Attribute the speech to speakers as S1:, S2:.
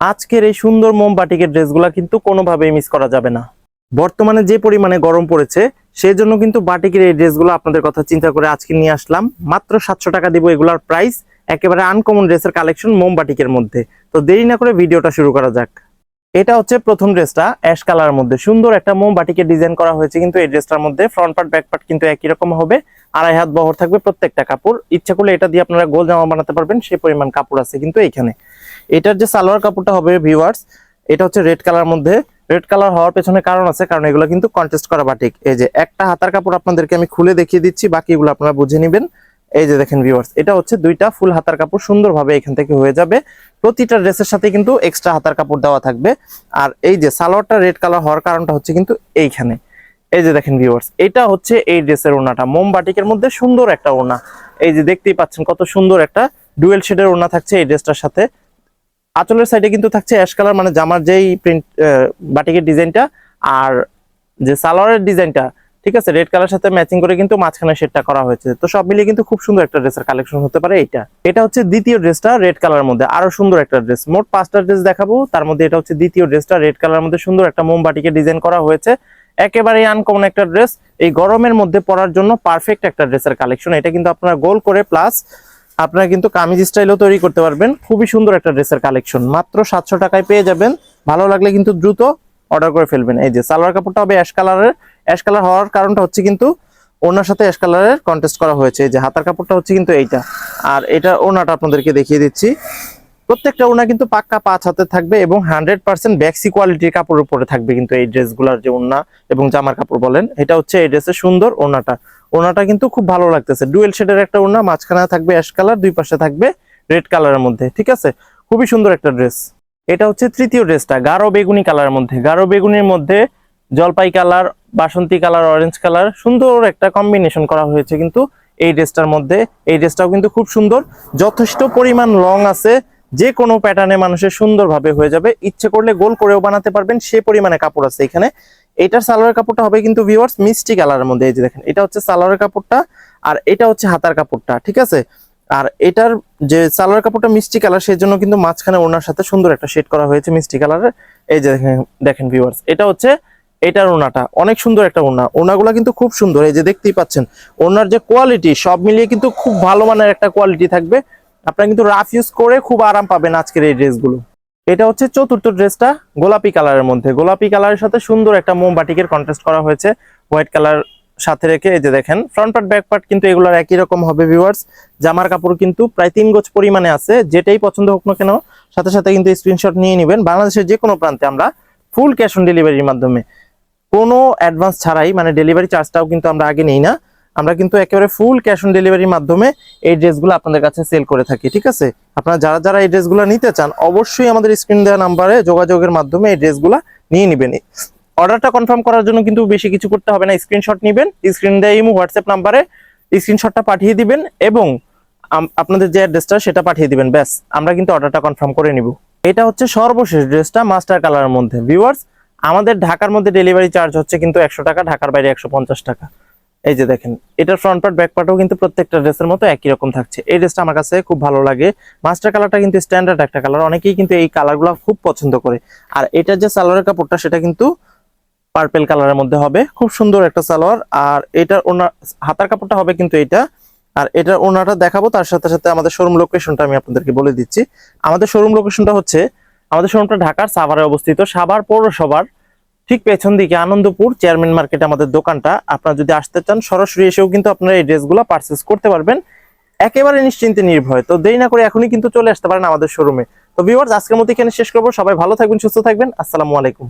S1: আজকের এই সুন্দর মোমবাটিকের ড্রেসগুলো কিন্তু কোনোভাবেই মিস করা যাবে না। বর্তমানে যে পরিমাণে গরম পড়েছে সেই জন্য কিন্তু বাটিকের এই ড্রেসগুলো আপনাদের কথা চিন্তা করে আজকে নিয়ে আসলাম। মাত্র 700 টাকা দিব এগুলার প্রাইস। একেবারে আনকমন ড্রেসের কালেকশন মোমবাটিকের মধ্যে। তো দেরি না করে ভিডিওটা শুরু করা যাক। এটা হচ্ছে প্রথম ড্রেসটা, অ্যাশ কালারের মধ্যে সুন্দর একটা মোমবাটিকের ডিজাইন করা হয়েছে কিন্তু এই ড্রেসটার মধ্যে। ফ্রন্ট পার্ট ব্যাক পার্ট কিন্তু একই রকম হবে, 2.5 হাত বহর থাকবে প্রত্যেকটা কাপড়। ইচ্ছা করলে এটা দিয়ে আপনারা গোল জামা বানাতে পারবেন, সেই পরিমাণ কাপড় আছে কিন্তু এইখানে। এটার যে সালোয়ার কাপড়টা হবে ভিউয়ার্স, এটা হচ্ছে রেড কালার মধ্যে। রেড কালার হওয়ার পেছনে কারণ আছে, কারণ এগুলো কিন্তু কন্টেস্ট করা বাটিক। এই যে একটা হাতার কাপড় আপনাদেরকে আমি খুলে দেখিয়ে দিচ্ছি, বাকিগুলো আপনারা বুঝে নেবেন। এই যে দেখেন ভিউয়ার্স, এটা হচ্ছে দুইটা ফুল হাতার কাপড়, সুন্দরভাবে এখান থেকে হয়ে যাবে। প্রতিটা ড্রেসের সাথে কিন্তু এক্সট্রা হাতার কাপড় দেওয়া থাকবে। আর এই যে সালোয়ারটা রেড কালার হওয়ার কারণটা হচ্ছে কিন্তু এইখানে। এই যে দেখেন ভিউয়ার্স, এটা হচ্ছে এই ড্রেসের ওড়নাটা, মোমবাটিকের মধ্যে সুন্দর একটা ওড়না। এই যে দেখতেই পাচ্ছেন কত সুন্দর একটা ডুয়েল শেডের ওড়না থাকছে এই ড্রেসটার সাথে। আঁচলের সাইডে কিন্তু থাকছে অ্যাশ কালার, মানে জামার যেই প্রিন্ট বাটিকের ডিজাইনটা, আর যে সালোয়ারের ডিজাইনটা ঠিক আছে রেড কালার সাথে ম্যাচিং করে কিন্তু মাঝখানে শেডটা করা হয়েছে। তো সব মিলিয়ে কিন্তু খুব সুন্দর একটা ড্রেসের কালেকশন হতে পারে এটা। এটা হচ্ছে দ্বিতীয় ড্রেসটা, রেড কালার মধ্যে আরো সুন্দর একটা ড্রেস। মোট 5টা ড্রেস দেখাবো, তার মধ্যে এটা হচ্ছে দ্বিতীয় ড্রেসটা। রেড কালার মধ্যে সুন্দর একটা মোমবাটিকে ডিজাইন করা হয়েছে, একেবারেই আনকমন একটা ড্রেস। এই গরমের মধ্যে পরার জন্য পারফেক্ট একটা ড্রেসের কালেকশন। এটা কিন্তু আপনারা গোল করে প্লাস আপনারা কিন্তু কামিজ স্টাইলও তৈরি করতে পারবেন। খুবই সুন্দর একটা ড্রেসের কালেকশন, মাত্র 700 টাকায় পেয়ে যাবেন। ভালো লাগলে কিন্তু দ্রুত অর্ডার করে ফেলবেন। এই যে সালোয়ার কাপড়টা হবে অ্যাশ কালারের। অ্যাশ কালার হওয়ার কারণটা হচ্ছে কিন্তু ওনার সাথে অ্যাশ কালারের কন্টেস্ট করা হয়েছে। এই যে হাতার কাপড়টা হচ্ছে কিন্তু এইটা, আর এটা ওনাটা আপনাদেরকে দেখিয়ে দিচ্ছি। প্রত্যেকটা ওনা কিন্তু পাক্কা 5 হাতে থাকবে এবং 100% ব্যাক্সি কোয়ালিটির কাপড়ের উপরে থাকবে কিন্তু এই ড্রেসগুলোর যে ওনা এবং জামার কাপড় বলেন। এটা হচ্ছে এই ড্রেসের সুন্দর ওনাটা। ওনাটা কিন্তু খুব ভালো লাগতেছে, ডুয়েল শেডের একটা ওনা, মাঝখানে থাকবে অ্যাশ কালার, দুই পাশে থাকবে রেড কালারের মধ্যে। ঠিক আছে, খুবই সুন্দর একটা ড্রেস। এটা হচ্ছে তৃতীয় ড্রেসটা, গাঢ় বেগুনি কালারের মধ্যে। গাঢ় বেগুনির মধ্যে জলপাই কালার, বাসন্তী কালার, অরেঞ্জ কালার, সুন্দর একটা কম্বিনেশন করা হয়েছে কিন্তু এই ড্রেসটার মধ্যে। এই ড্রেসটাও কিন্তু খুব সুন্দর, যথেষ্ট পরিমাণ লং আছে, যে কোনো প্যাটার্নে মানুষের সুন্দরভাবে হয়ে যাবে। ইচ্ছে করলে গোল করেও বানাতে পারবেন, সে পরিমাণে কাপড় আছে এখানে। এটার সালোয়ার কাপড়টা হবে কিন্তু ভিউয়ার্স মিষ্টি কালারের মধ্যে। এই যে দেখেন, এটা হচ্ছে সালোয়ারের কাপড়টা, আর এটা হচ্ছে হাতার কাপড়টা। ঠিক আছে, আর এটার যে সালোয়ার কাপড়টা মিষ্টি কালার, সেই জন্য কিন্তু মাঝখানে ওনার সাথে সুন্দর একটা শেড করা হয়েছে মিষ্টি কালারের। এই যে দেখেন ভিউয়ার্স, এটা হচ্ছে এটার ওনাটা, অনেক সুন্দর একটা ওনা। ওনাগুলা কিন্তু খুব সুন্দর, এই যে দেখতেই পাচ্ছেন। ওনার যে কোয়ালিটি সব মিলিয়ে কিন্তু খুব ভালো মানের একটা কোয়ালিটি থাকবে। আপনারা কিন্তু রাফ ইউজ করে খুব আরাম পাবেন আজকের এই ড্রেসগুলো। এটা হচ্ছে চতুর্থ ড্রেসটা, গোলাপি কালারের মধ্যে। গোলাপি কালারের সাথে সুন্দর একটা মোমবাটিকের কন্ট্রাস্ট করা হয়েছে হোয়াইট কালার সাথে রেখে। এই যে দেখেন, ফ্রন্ট পার্ট ব্যাক পার্ট কিন্তু এগুলোর একই রকম হবে ভিউয়ার্স। জামার কাপড় কিন্তু প্রায় 3 গজ পরিমাণে আছে, যেটাই পছন্দ হোক না কেন সাথে সাথে কিন্তু স্ক্রিনশট নিয়ে নেবেন। বাংলাদেশের যে কোনো প্রান্তে আমরা ফুল ক্যাশ অন ডেলিভারির মাধ্যমে, কোনো অ্যাডভান্স ছাড়াই, মানে ডেলিভারি চার্জটাও কিন্তু আমরা আগে নেই না, আমরা কিন্তু একেবারে ফুল ক্যাশ অন ডেলিভারির মাধ্যমে এই ড্রেসগুলো আপনাদের কাছে সেল করে থাকি। ঠিক আছে, আপনারা যারা যারা এই ড্রেসগুলো নিতে চান অবশ্যই আমাদের স্ক্রিন দেওয়া নাম্বারে যোগাযোগের মাধ্যমে এই ড্রেসগুলো নিয়ে নেবেন। অর্ডারটা কনফার্ম করার জন্য কিন্তু বেশি কিছু করতে হবে না, স্ক্রিনশট নেবেন, স্ক্রিন দেওয়া ইমো হোয়াটসঅ্যাপ নাম্বারে স্ক্রিনশটটা পাঠিয়ে দিবেন এবং আপনাদের যে অ্যাড্রেসটা সেটা পাঠিয়ে দিবেন, ব্যাস আমরা কিন্তু অর্ডারটা কনফার্ম করে নিব। এটা হচ্ছে সর্বশেষ ড্রেসটা, মাস্টার কালারের মধ্যে। ভিউয়ার্স, আমাদের ঢাকার মধ্যে ডেলিভারি চার্জ হচ্ছে কিন্তু 100 টাকা, ঢাকার বাইরে 150 টাকা। এই যে দেখেন, এটার ফ্রন্ট পার্ট ব্যাক পার্টও কিন্তু প্রত্যেকটা ড্রেসের মতো একই রকম থাকছে। এই ড্রেসটা আমার কাছে খুব ভালো লাগে। মাস্টার কালারটা কিন্তু স্ট্যান্ডার্ড একটা কালার, অনেকেই কিন্তু এই কালারগুলো খুব পছন্দ করে। আর এটার যে সালোয়ারের কাপড়টা সেটা কিন্তু পার্পেল কালারের মধ্যে হবে, খুব সুন্দর একটা সালোয়ার। আর এটার ওনার হাতার কাপড়টা হবে কিন্তু এটা। আর এটার ওনাটা দেখাবো, তার সাথে সাথে আমাদের শোরুম লোকেশনটা আমি আপনাদেরকে বলে দিচ্ছি। আমাদের শোরুম লোকেশনটা হচ্ছে, আমাদের শোরুমটা ঢাকার সাভারে অবস্থিত, সাভার পৌরসভার ঠিক পেছন দিকে আনন্দপুর চেয়ারম্যান মার্কেটে আমাদের দোকানটা। আপনারা যদি আসতে চান সরাসরি এসেও কিন্তু আপনারা এই ড্রেসগুলো পারচেজ করতে পারবেন একেবারে নিশ্চিন্তে নির্ভয়। তো দেরি না করে এখনই কিন্তু চলে আসতে পারেন আমাদের শোরুমে। তো ভিউয়ার্স, আজকের মতো এখানে শেষ করবো। সবাই ভালো থাকবেন, সুস্থ থাকবেন। আসসালামু আলাইকুম।